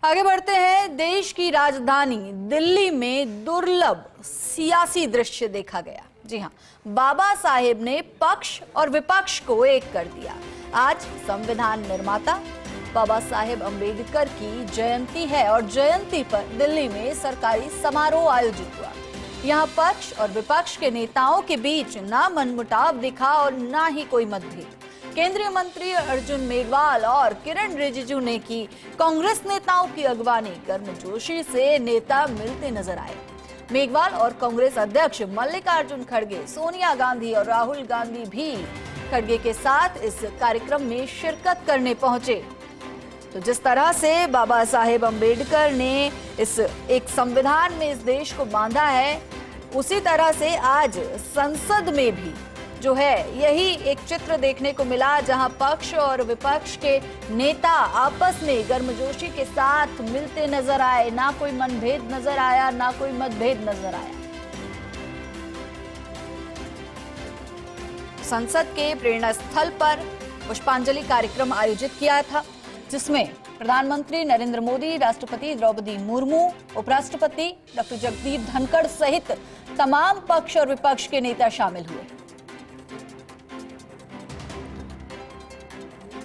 आगे बढ़ते हैं। देश की राजधानी दिल्ली में दुर्लभ सियासी दृश्य देखा गया। जी हां, बाबा साहेब ने पक्ष और विपक्ष को एक कर दिया। आज संविधान निर्माता बाबा साहेब अंबेडकर की जयंती है और जयंती पर दिल्ली में सरकारी समारोह आयोजित हुआ। यहां पक्ष और विपक्ष के नेताओं के बीच ना मनमुटाव दिखा और ना ही कोई मतभेद। केंद्रीय मंत्री अर्जुन मेघवाल और किरण रिजिजू ने की कांग्रेस नेताओं की अगवानी। गर्मजोशी से नेता मिलते नजर आए। मेघवाल और कांग्रेस अध्यक्ष मल्लिकार्जुन खड़गे, सोनिया गांधी और राहुल गांधी भी खड़गे के साथ इस कार्यक्रम में शिरकत करने पहुंचे। तो जिस तरह से बाबा साहेब अंबेडकर ने इस एक संविधान में इस देश को बांधा है, उसी तरह से आज संसद में भी जो है यही एक चित्र देखने को मिला, जहां पक्ष और विपक्ष के नेता आपस में गर्मजोशी के साथ मिलते नजर आए। ना कोई मनभेद नजर आया, ना कोई मतभेद नजर आया। संसद के प्रेरणा स्थल पर पुष्पांजलि कार्यक्रम आयोजित किया था, जिसमें प्रधानमंत्री नरेंद्र मोदी, राष्ट्रपति द्रौपदी मुर्मू, उपराष्ट्रपति डॉक्टर जगदीप धनखड़ सहित तमाम पक्ष और विपक्ष के नेता शामिल हुए।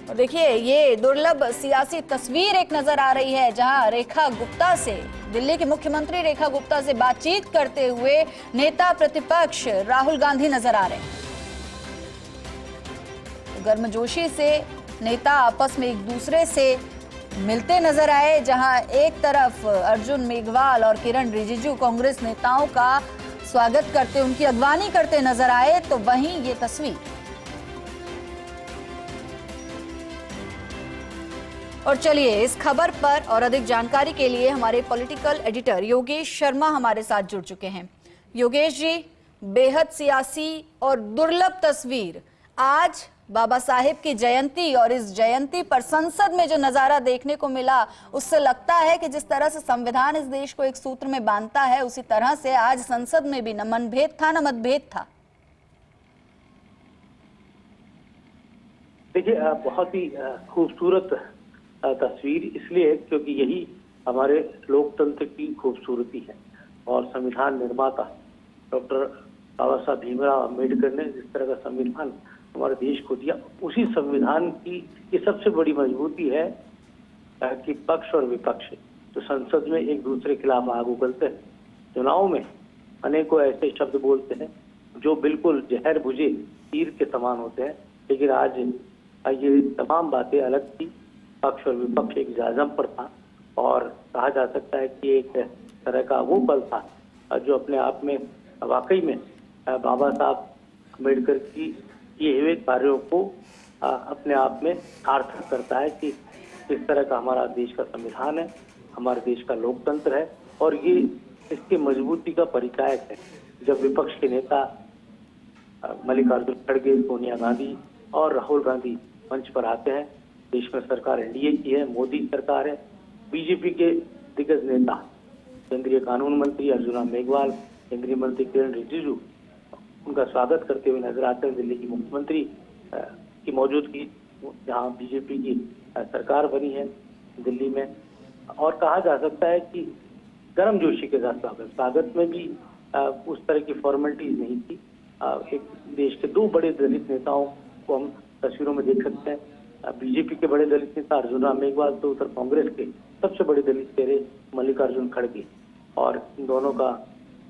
और देखिए, ये दुर्लभ सियासी तस्वीर एक नजर आ रही है, जहां रेखा गुप्ता से, दिल्ली के मुख्यमंत्री रेखा गुप्ता से बातचीत करते हुए नेता प्रतिपक्ष राहुल गांधी नजर आ रहे हैं। गर्मजोशी से नेता आपस में एक दूसरे से मिलते नजर आए, जहां एक तरफ अर्जुन मेघवाल और किरण रिजिजू कांग्रेस नेताओं का स्वागत करते, उनकी अगवानी करते नजर आए, तो वहीं ये तस्वीर। और चलिए, इस खबर पर और अधिक जानकारी के लिए हमारे पॉलिटिकल एडिटर योगेश शर्मा हमारे साथ जुड़ चुके हैं। योगेश जी, बेहद सियासी और दुर्लभ तस्वीर आज बाबा साहेब की जयंती, और इस जयंती पर संसद में जो नजारा देखने को मिला, उससे लगता है कि जिस तरह से संविधान इस देश को एक सूत्र में बांधता है, उसी तरह से आज संसद में भी न मनभेद था न मतभेद था। देखिए, बहुत ही खूबसूरत तस्वीर इसलिए क्योंकि यही हमारे लोकतंत्र की खूबसूरती है। और संविधान निर्माता डॉक्टर बाबा साहब भीमराव अम्बेडकर ने जिस तरह का संविधान हमारे देश को दिया, उसी संविधान की ये सबसे बड़ी मजबूती है कि पक्ष और विपक्ष तो संसद में एक दूसरे के खिलाफ आग उगलते हैं। चुनाव में अनेकों ऐसे शब्द बोलते हैं जो बिल्कुल जहर बुझे तीर के समान होते हैं, लेकिन आज ये तमाम बातें अलग थी। पक्ष और विपक्ष एक जाजम पर था और कहा जा सकता है कि एक तरह का वो पल था जो अपने आप में वाकई में बाबा साहब अम्बेडकर की किए हुए कार्यों को अपने आप में सार्थक करता है कि इस तरह का हमारा देश का संविधान है, हमारे देश का लोकतंत्र है, और ये इसकी मजबूती का परिचायक है। जब विपक्ष के नेता मल्लिकार्जुन खड़गे, सोनिया गांधी और राहुल गांधी मंच पर आते हैं, देश में सरकार एनडीए की है, मोदी सरकार है, बीजेपी के दिग्गज नेता केंद्रीय कानून मंत्री अर्जुन मेघवाल, केंद्रीय मंत्री किरण रिजिजू उनका स्वागत करते हुए नजर आते हैं। दिल्ली की मुख्यमंत्री की मौजूदगी, जहां बीजेपी की सरकार बनी है दिल्ली में, और कहा जा सकता है कि गर्मजोशी के साथ स्वागत में भी उस तरह की फॉर्मेलिटीज नहीं थी। एक देश के दो बड़े दलित नेताओं को हम तस्वीरों में देख सकते हैं। बीजेपी के बड़े दलित नेता अर्जुन मेघवाल तो उधर कांग्रेस के सबसे बड़े दलित चेहरे मल्लिकार्जुन खड़गे, और इन दोनों का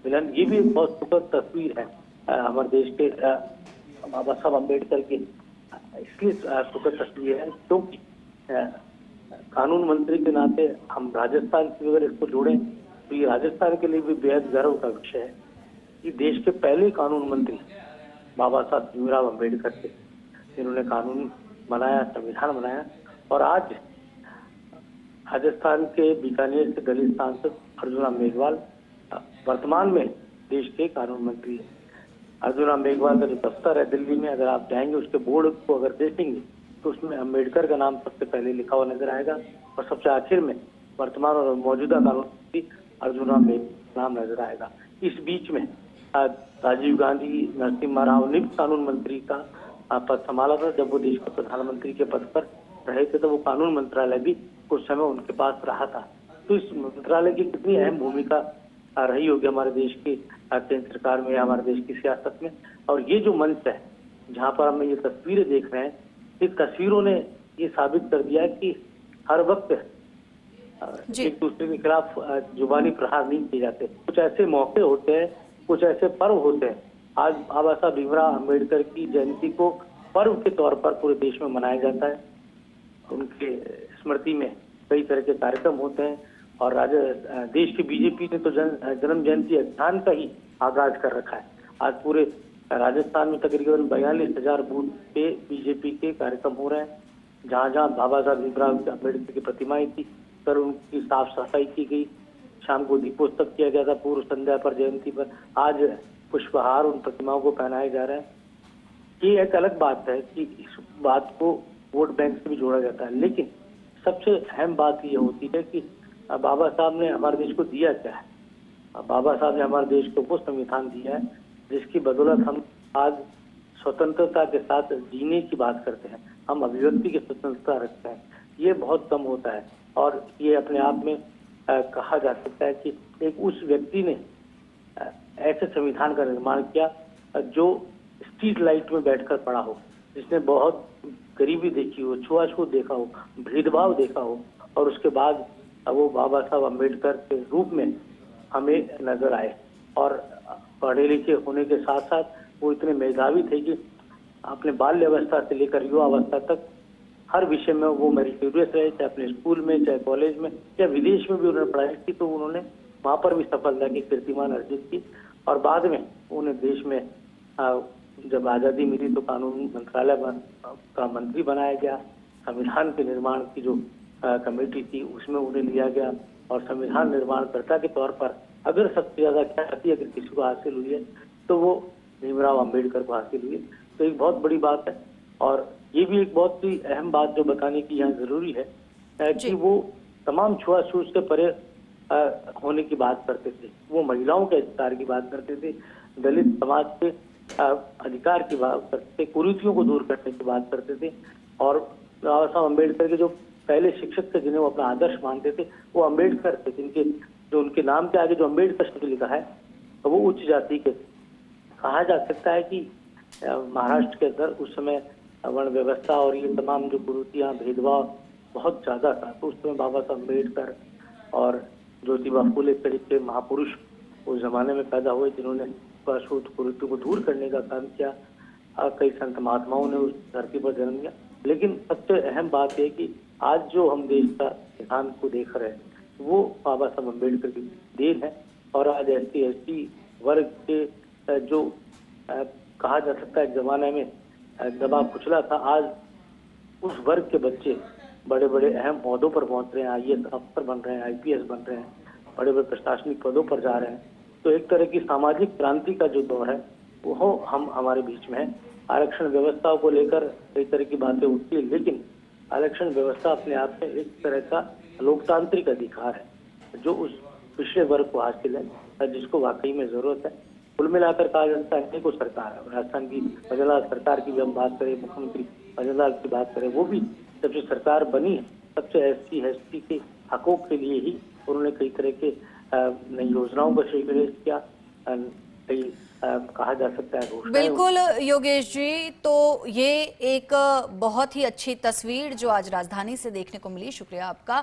मिलन, ये भी बहुत सुखद तस्वीर है हमारे देश के बाबा साहब अम्बेडकर की। इसलिए सुखद तस्वीर है क्योंकि कानून मंत्री के नाते हम राजस्थान से अगर इसको जोड़ें तो ये राजस्थान के लिए भी बेहद गर्व का विषय है कि देश के पहले कानून मंत्री बाबा साहब भीमराव अम्बेडकर थे, जिन्होंने कानून बनाया, संविधान बनाया। और आज राजस्थान के बीकानेर से दलित सांसद अर्जुन मेघवाल वर्तमान में देश के कानून मंत्री हैं। अर्जुन मेघवाल का जो दफ्तर है दिल्ली में, अगर आप जाएंगे उसके बोर्ड को अगर देखेंगे तो उसमें अम्बेडकर का नाम सबसे पहले लिखा हुआ नजर आएगा, और सबसे आखिर में वर्तमान और मौजूदा कानून मंत्री अर्जुन मेघवाल नाम नजर आएगा। इस बीच में राजीव गांधी, नरसिम्हा राव ने कानून मंत्री का पद संभाला था। जब वो देश के प्रधानमंत्री के पद पर रहे थे तो वो कानून मंत्रालय भी कुछ समय उनके पास रहा था। तो इस मंत्रालय की कितनी अहम भूमिका रही होगी हमारे देश की केंद्र सरकार में या हमारे देश की सियासत में। और ये जो मंच है जहाँ पर हम ये तस्वीरें देख रहे हैं, इस तस्वीरों ने ये साबित कर दिया है कि हर वक्त एक दूसरे के खिलाफ जुबानी प्रहार नहीं किए जाते। कुछ ऐसे मौके होते हैं, कुछ ऐसे पर्व होते हैं। आज बाबा साहब भीमराव अम्बेडकर की जयंती को पर्व के तौर पर पूरे देश में मनाया जाता है। उनके स्मृति में कई तरह के कार्यक्रम होते हैं और देश की बीजेपी ने तो जन्म जयंती अभियान का ही आगाज कर रखा है। आज पूरे राजस्थान में तकरीबन 42,000 बूथ पे बीजेपी के कार्यक्रम हो रहे हैं। जहाँ जहाँ बाबा साहब भीमराव अम्बेडकर की प्रतिमाएं थी, कर उनकी साफ सफाई की गई। शाम को दीपोत्सव किया गया था पूर्व संध्या पर, जयंती पर। आज पुष्पहार उन प्रतिमाओं को पहनाए जा रहे हैं। ये एक अलग बात है कि इस बात को वोट बैंक से भी जोड़ा जाता है, लेकिन सबसे अहम बात ये होती है कि बाबा साहब ने हमारे देश को दिया क्या है। बाबा साहब ने हमारे देश को वो संविधान दिया है जिसकी बदौलत हम आज स्वतंत्रता के साथ जीने की बात करते हैं, हम अभिव्यक्ति की स्वतंत्रता रखते हैं। ये बहुत कम होता है और ये अपने आप में कहा जा सकता है कि एक उस व्यक्ति ने ऐसे संविधान का निर्माण किया जो स्ट्रीट लाइट में बैठकर पढ़ा हो, जिसने बहुत गरीबी देखी हो, छुआछूत देखा हो, भेदभाव देखा हो, और उसके बाद वो बाबा साहब अम्बेडकर के रूप में हमें नजर आए। और पढ़े लिखे होने के साथ साथ वो इतने मेधावी थे कि अपने बाल्य अवस्था से लेकर युवा अवस्था तक हर विषय में वो मेरिटोरियस रहे, चाहे अपने स्कूल में, चाहे कॉलेज में, या विदेश में भी उन्होंने पढ़ाई की तो उन्होंने वहाँ पर भी सफलता की कीर्तिमान अर्जित की। और बाद में उन्हें देश में जब आज़ादी मिली तो कानून मंत्रालय का मंत्री बनाया गया। संविधान के निर्माण की जो कमेटी थी उसमें उन्हें लिया गया और संविधान निर्माणकर्ता के तौर पर अगर सबसे ज्यादा ख्याति अगर किसी को हासिल हुई है तो वो भीमराव अम्बेडकर को हासिल हुई है। तो एक बहुत बड़ी बात है। और ये भी एक बहुत ही अहम बात जो बताने की यहाँ जरूरी है कि वो तमाम छुआछूत से परे होने की बात करते थे। वो महिलाओं के अधिकार की बात करते थे, दलित समाज के अधिकार की बात करते थे, कुरीतियों को दूर करने की बात करते थे। और बाबा साहब अम्बेडकर के जो पहले शिक्षक थे जिन्हें वो अपना आदर्श मानते थे वो अम्बेडकर थे, जिनके जो उनके नाम के आगे जो अम्बेडकर शब्द लिखा है तो वो उच्च जाति के। कहा जा सकता है कि महाराष्ट्र के अंदर उस समय वर्ण व्यवस्था और ये तमाम जो कुरीतियां, भेदभाव बहुत ज्यादा था। तो उस समय बाबा साहब अम्बेडकर और ज्योतिबा फूले तरीके महापुरुष उस जमाने में पैदा हुए जिन्होंने छूआछूत कुरीतियों को दूर करने का काम किया। कई संत महात्माओं ने उस धरती पर जन्म लिया। लेकिन सबसे अहम बात यह कि आज जो हम देश का संविधान को देख रहे हैं वो बाबा साहब अम्बेडकर की देन है। और आज SC/ST वर्ग के जो कहा जा सकता है जमाने में दबा कुचला था, आज उस वर्ग के बच्चे बड़े बड़े अहम पदों पर पहुंच रहे हैं, IAS अफसर बन रहे हैं, IPS बन रहे हैं, बड़े बड़े प्रशासनिक पदों पर जा रहे हैं। तो एक तरह की सामाजिक क्रांति का जो दौर है वो हम हमारे बीच में है। आरक्षण व्यवस्था को लेकर कई तरह की बातें उठती है, लेकिन आरक्षण व्यवस्था अपने आप में एक तरह का लोकतांत्रिक अधिकार है जो उस पिछड़े वर्ग को हासिल है, जिसको वाकई में जरूरत है। कुल मिलाकर कहा जाता है को सरकार है। राजस्थान की भजनलाल सरकार की भी हम बात करें, मुख्यमंत्री भजनलाल की बात करें, वो भी जब से सरकार बनी है सबसे SC/ST के हकों के लिए ही उन्होंने कई तरह के नई योजनाओं का श्रीगणेश किया। कई कहा जा सकता है बिल्कुल योगेश जी, तो ये एक बहुत ही अच्छी तस्वीर जो आज राजधानी से देखने को मिली। शुक्रिया आपका।